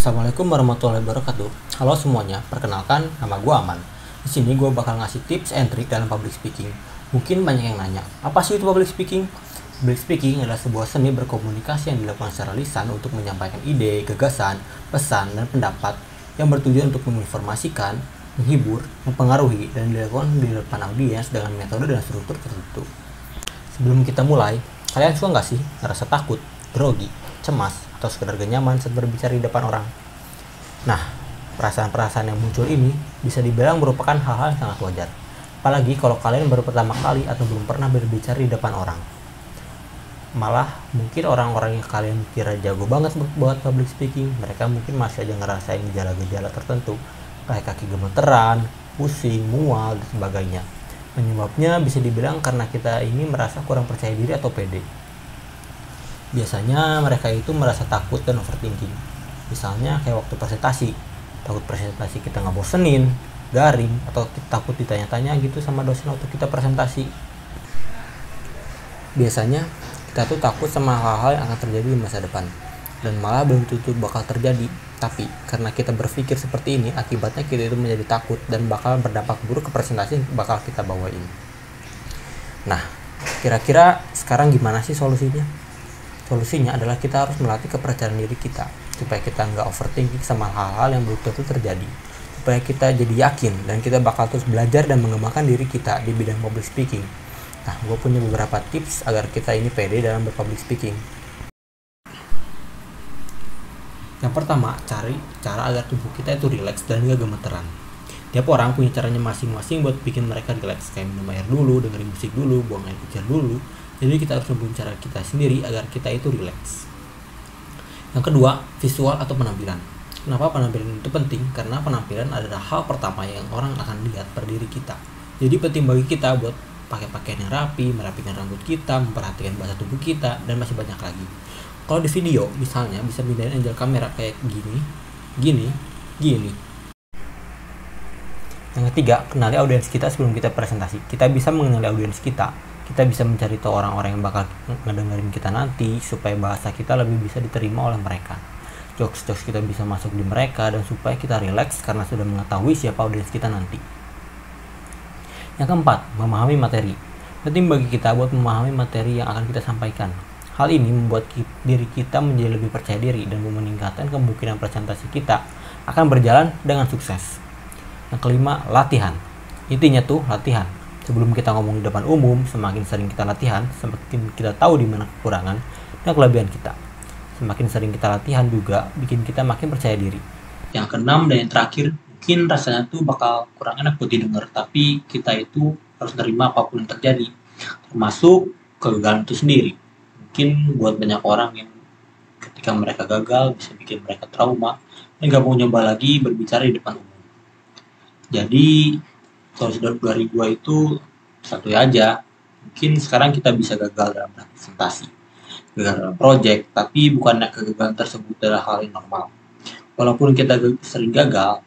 Assalamualaikum warahmatullahi wabarakatuh. Halo semuanya, perkenalkan nama gue Aman. Di sini gue bakal ngasih tips and trick dalam public speaking. Mungkin banyak yang nanya, apa sih itu public speaking? Public speaking adalah sebuah seni berkomunikasi yang dilakukan secara lisan untuk menyampaikan ide, gagasan, pesan, dan pendapat yang bertujuan untuk menginformasikan, menghibur, mempengaruhi, dan dilakukan di depan audiens dengan metode dan struktur tertentu. Sebelum kita mulai, kalian suka nggak sih ngerasa takut, grogi, cemas, atau sekedar gak nyaman saat berbicara di depan orang? Nah, perasaan-perasaan yang muncul ini bisa dibilang merupakan hal-hal yang sangat wajar. Apalagi kalau kalian baru pertama kali atau belum pernah berbicara di depan orang. Malah, mungkin orang-orang yang kalian kira jago banget buat public speaking, mereka mungkin masih aja ngerasain gejala-gejala tertentu, kayak kaki gemeteran, pusing, mual, dan sebagainya. Penyebabnya bisa dibilang karena kita ini merasa kurang percaya diri atau pede. Biasanya mereka itu merasa takut dan overthinking. Misalnya kayak waktu presentasi, takut presentasi kita ngebosenin, garing, atau kita takut ditanya-tanya gitu sama dosen waktu kita presentasi. Biasanya kita tuh takut sama hal-hal yang akan terjadi di masa depan, dan malah belum tentu bakal terjadi. Tapi karena kita berpikir seperti ini, akibatnya kita itu menjadi takut dan bakal berdampak buruk ke presentasi yang bakal kita bawain. Nah, kira-kira sekarang gimana sih solusinya? Solusinya adalah kita harus melatih kepercayaan diri kita supaya kita nggak overthinking sama hal-hal yang belum tentu terjadi, supaya kita jadi yakin dan kita bakal terus belajar dan mengembangkan diri kita di bidang public speaking. Nah, gue punya beberapa tips agar kita ini pede dalam berpublic speaking. Yang pertama, cari cara agar tubuh kita itu rileks dan nggak gemeteran. Tiap orang punya caranya masing-masing buat bikin mereka rileks, kayak minum air dulu, dengerin musik dulu, buang air kecil dulu. Jadi kita harus nemuin cara kita sendiri agar kita itu rileks. Yang kedua, visual atau penampilan. Kenapa penampilan itu penting? Karena penampilan adalah hal pertama yang orang akan lihat pada diri kita. Jadi penting bagi kita buat pakai pakaian yang rapi, merapikan rambut kita, memperhatikan bahasa tubuh kita, dan masih banyak lagi. Kalau di video, misalnya bisa pindahin angle kamera kayak gini. Yang ketiga, kenali audiens kita sebelum kita presentasi. Kita bisa mengenali audiens kita. Kita bisa mencari tahu orang-orang yang bakal ngedengerin kita nanti supaya bahasa kita lebih bisa diterima oleh mereka. Jokes-jokes kita bisa masuk di mereka dan supaya kita rileks karena sudah mengetahui siapa audiens kita nanti. Yang keempat, memahami materi. Penting bagi kita buat memahami materi yang akan kita sampaikan. Hal ini membuat diri kita menjadi lebih percaya diri dan meningkatkan kemungkinan presentasi kita akan berjalan dengan sukses. Yang kelima, latihan. Intinya tuh latihan. Sebelum kita ngomong di depan umum, semakin sering kita latihan, semakin kita tahu di mana kekurangan dan kelebihan kita. Semakin sering kita latihan juga bikin kita makin percaya diri. Yang keenam dan yang terakhir, mungkin rasanya tuh bakal kurang enak buat didengar, tapi kita itu harus nerima apapun yang terjadi, termasuk kegagalan itu sendiri. Mungkin buat banyak orang yang ketika mereka gagal bisa bikin mereka trauma dan gak mau nyoba lagi berbicara di depan umum. Jadi solusi dari gua itu satu aja. Mungkin sekarang kita bisa gagal dalam presentasi, gagal dalam project, tapi bukannya kegagalan tersebut adalah hal yang normal. Walaupun kita sering gagal,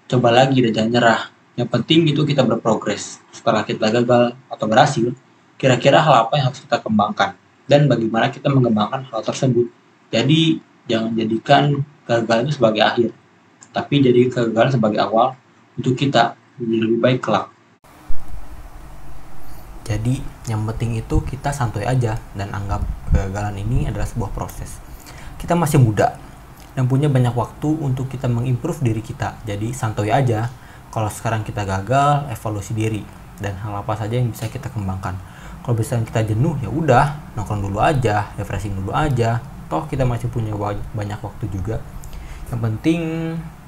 coba lagi dan jangan nyerah. Yang penting itu kita berprogres. Setelah kita gagal atau berhasil, kira-kira hal apa yang harus kita kembangkan dan bagaimana kita mengembangkan hal tersebut. Jadi jangan jadikan kegagalan itu sebagai akhir, tapi jadi kegagalan sebagai awal untuk kita menjadi lebih baik kelak. Jadi yang penting itu kita santuy aja dan anggap kegagalan ini adalah sebuah proses. Kita masih muda dan punya banyak waktu untuk kita mengimprove diri kita. Jadi santuy aja. Kalau sekarang kita gagal, evaluasi diri dan hal apa saja yang bisa kita kembangkan. Kalau misalnya kita jenuh, ya udah nongkrong dulu aja, refreshing dulu aja. Toh kita masih punya banyak waktu juga. Yang penting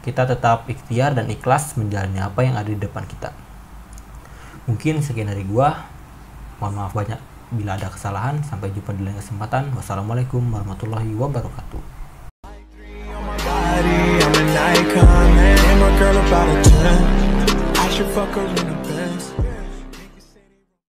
kita tetap ikhtiar dan ikhlas menjalani apa yang ada di depan kita. Mungkin sekian dari gua. Mohon maaf banyak bila ada kesalahan. Sampai jumpa di lain kesempatan. Wassalamualaikum warahmatullahi wabarakatuh.